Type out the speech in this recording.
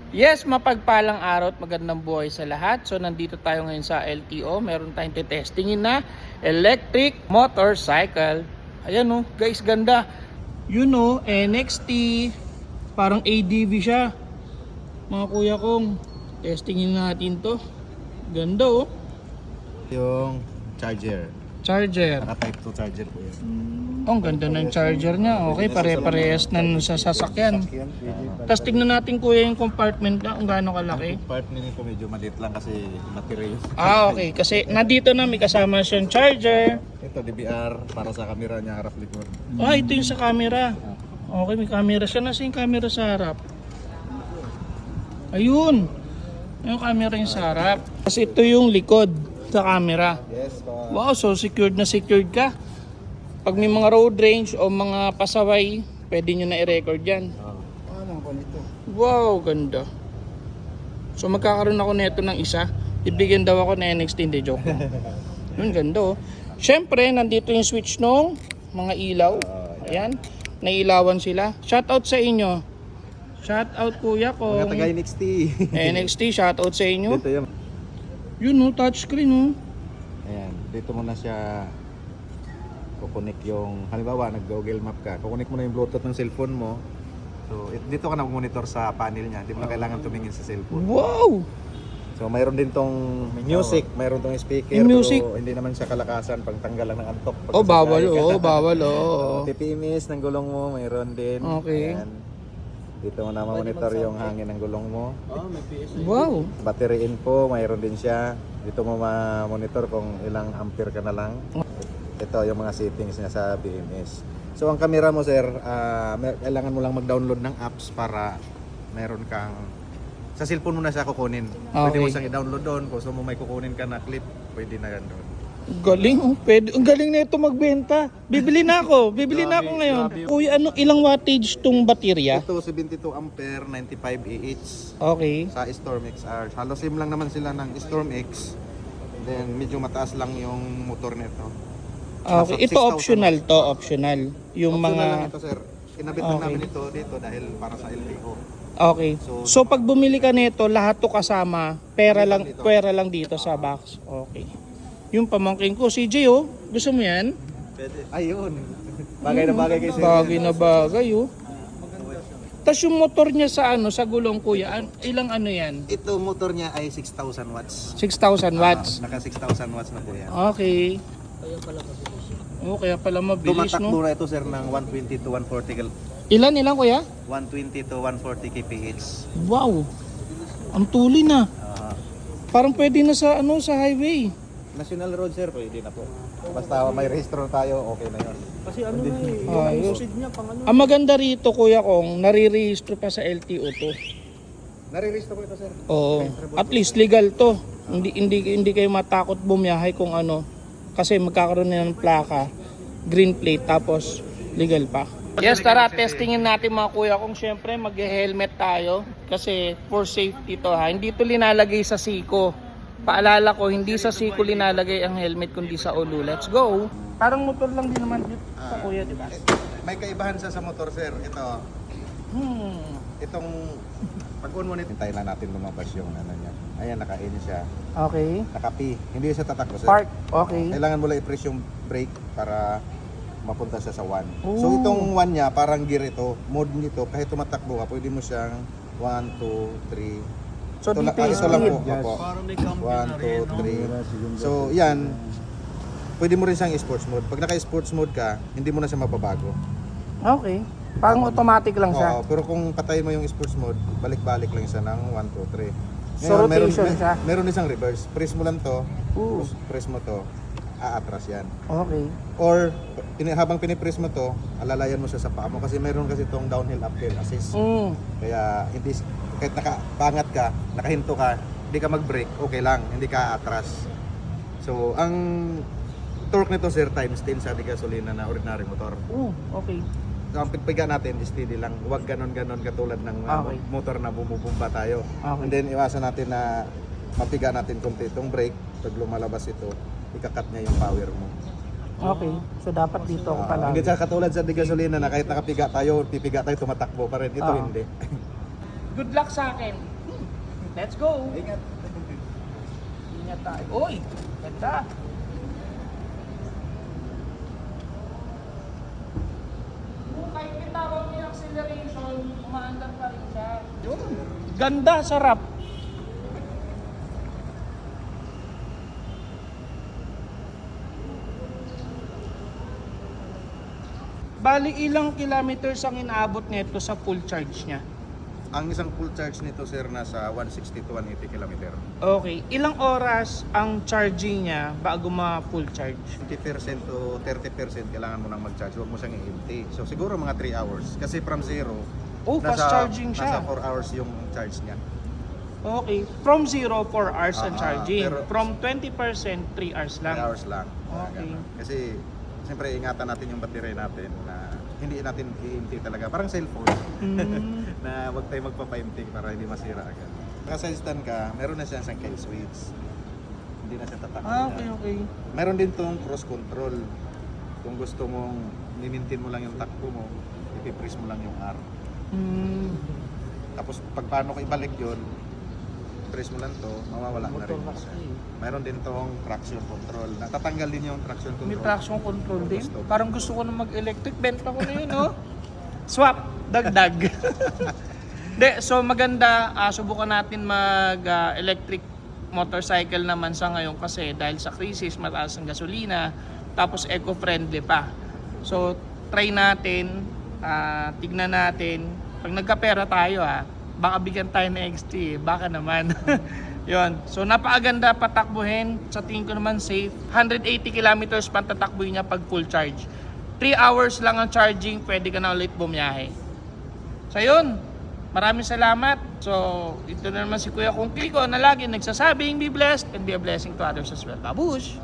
Yes, mapagpalang araw at magandang buhay sa lahat. So nandito tayo ngayon sa LTO. Meron tayong testingin na electric motorcycle. Ayan oh, guys, ganda. You know, NXT. Parang ADV siya. Mga kuya kong, testingin natin to. Ganda oh. Yung charger. Charger. Naka type 2 charger po yan. Oh, ang ganda ng charger niya. Okay, pare-parehas na sa sasakyan. Tapos tignan natin kuya yung compartment na kung gaano kalaki. Ang part nito medyo maliit lang kasi material. Okay. Kasi nandito na may kasama siyang charger. Ito DVR para sa camera niya harap likod. Ito yung sa camera. Okay, may camera siya. Nasa yung camera sa harap? Ayun. Yung camera yung sa harap. Kasi ito yung likod sa camera. Yes, pa. Wow, so secured na secured ka. Pag may mga road range o mga pasaway, pwede nyo na i-record yan. Ano po nito? Wow, ganda. So magkakaroon ako nito ng isa. Ibigyan daw ako na NXT, hindi joke lang. Yun, ganda oh. Siyempre, nandito yung switch nung mga ilaw. Ayan, nailawan sila. Shoutout sa inyo. Shoutout kuya ko. Mga taga NXT. NXT, shoutout sa inyo. Dito yung... Yun oh, touchscreen oh. Ayan, dito mo na siya kukunik yung, halimbawa nag-Google Map ka, kukunik mo na yung Bluetooth ng cellphone mo. So, dito ka na monitor sa panel niya. Hindi mo na kailangan tumingin sa cellphone. Wow! So, mayroon din tong music, mayroon tong speaker, Yung music. pero hindi naman siya kalakasan pag tanggal lang ng antok. Pag Oh, bawal nasasakay ka. oh, bawal oh. TPMS ng gulong mo, mayroon din. Okay. Ayan. Dito mo na monitor yung hangin ng gulong mo. Wow! Battery info, mayroon din siya. Dito mo ma-monitor kung ilang ampere ka na lang. Ito yung mga settings niya sa BMS. So ang camera mo sir, kailangan mo lang mag-download ng apps para meron kang sa cellphone mo na siya kukunin. Pwede mo Okay. siyang i-download doon. Kung gusto mo may kukunin ka na clip, pwede na yan doon. Galing oh, pwede. Ang galing na ito magbenta. Bibili na ako. Bibili na ako ngayon. Kuya, ilang wattage tong baterya? Ito 72 ampere, 95 AH Okay. sa Storm XR. Halos same lang naman sila ng Storm X. Then medyo mataas lang yung motor nito. Okay. Ito 6,000 optional to, optional. Yung Optional lang mga... ito sir. Kinabit lang Okay. namin ito dito dahil para sa LTO. Okay. So pag bumili ka nito, lahat to kasama, pera lang dito sa box. Okay. Yung pamangkin ko, CJ oh. Gusto mo yan? Pwede. Ayun. Bagay na bagay kay sir. Bagay na bagay oh. Tapos yung motor niya sa sa gulong kuya, ilang yan? Ito motor niya ay 6,000 watts. 6,000 watts. Naka 6,000 watts na po yan. Okay. Kaya pala mabilis Tumatakbo no. na ito sir ng 120 to 140 Ilan kuya? 120 to 140 kph. Wow. Ang tuloy na. Ah, Parang pwede na sa sa highway. National road sir, pwede na po. Basta may rehistro tayo, okay na yun. Kasi ano na Ayos. niya pang ano. Ang maganda rito kuya kong nare-register pa sa LTO to. Nare-rehistro po ito sir. Oo. At least legal to. Hindi kayo matakot bumiyahe kung kasi magkakaroon na ng plaka, green plate tapos legal pa. Yes, tara testingin natin mga kuya kung syempre mag-helmet tayo kasi for safety to ha. Hindi to linalagay sa siko. Paalala ko, hindi sa siko linalagay ang helmet kundi sa ulo. Let's go. Parang motor lang din naman dito sa kuya, di ba? May kaibahan sa motor sir. Ito, itong pag-on mo nito, hintayin lang natin lumabas yung niya. Ayan, naka-in siya. Okay. Naka-P. Hindi siya tatakbo sir. Park. Okay. Kailangan mo lang i-press yung brake para mapunta siya sa 1. Oh. So itong 1 niya, parang gear ito. Mode nito, kahit tumatakbo ka, pwede mo siyang 1, 2, 3. So dito is ito lang po. speed. Opo. Parang may cambio na 1, 2, 3. rin. So yan, pwede mo rin siyang sports mode. Pag naka-sports mode ka, hindi mo na siya mababago. Okay. Parang automatic lang siya. Oo, pero kung patayin mo yung sports mode, balik-balik lang siya ng 1, 2, 3. So, rotation siya? Meron isang reverse. Press mo lang to, Ooh. press mo to, aatras yan. Okay. Or habang pinipress mo to, alalayan mo siya sa paa mo kasi meron kasi itong downhill uphill assist. Kaya hindi kahit nakapangat ka, nakahinto ka, hindi ka mag-brake, okay lang, hindi ka atras. So, ang torque nito sir times 10 sa gasolina na ordinary motor. Okay. So, ang pagpiga natin, steady lang. Huwag ganon-ganon katulad ng Okay. motor na bumubumba tayo. Okay. And then, iwasan natin na mapiga natin konti itong brake. Pag lumalabas ito, ikakat niya yung power mo. Okay. So dapat dito ako pala. Hindi siya katulad sa gasolina na kahit nakapiga tayo, pipiga tayo, tumatakbo pa rin. Ito hindi. Good luck sa akin. Let's go! Ingat. Ingat tayo. Uy! Ganda! Kung kahit bitawan mo yung acceleration, umaandar pa rin siya. Yun. Ganda, sarap. Bali, ilang kilometers ang inaabot nito sa full charge niya? Ang isang full charge nito sir nasa 160 to 180 km. Okay, ilang oras ang charging niya bago ma-full charge? 20% to 30% kailangan mo nang mag-charge. Huwag mo siyang i-empty. So siguro mga 3 hours. Kasi from zero, Oh, fast charging siya. Nasa 4 hours yung charge niya. Okay, from 0, 4 hours ang charging. pero- From 20%, 3 hours 3 lang. hours lang. Okay. Ganun. Kasi siyempre ingatan natin yung battery natin na hindi natin i-empty talaga. Parang cellphone Mm. na wag tayo magpapa-empty para hindi masira agad. Naka stand ka, meron na siya isang kill switch. Hindi na siya tatakbo. Okay. Meron din tong cross control. Kung gusto mong i-maintain mo lang yung takbo mo, ipipress mo lang yung R. Mm. Tapos pag paano ko ibalik yun, press mo lang to, mawawala na rin Motor siya. kasi. Meron din tong traction control. Natatanggal din yung traction control. May traction control din. Gusto. Parang gusto ko na mag-electric. Benta ko na yun, no? Swap. Dagdag. De, so maganda. Subukan natin mag-electric motorcycle naman sa ngayon kasi dahil sa crisis, mataas ang gasolina, tapos eco-friendly pa. So, try natin, tignan natin. Pag nagkapera tayo, baka bigyan tayo ng XT, baka naman. Yon. So napakaganda patakbuhin. Sa tingin ko naman safe. 180 kilometers pa tatakbuhin niya pag full charge. 3 hours lang ang charging, pwede ka na ulit bumiyahe. So yun, maraming salamat. So ito na naman si Kuya Kong Kiko na lagi nagsasabing be blessed and be a blessing to others as well. Babush!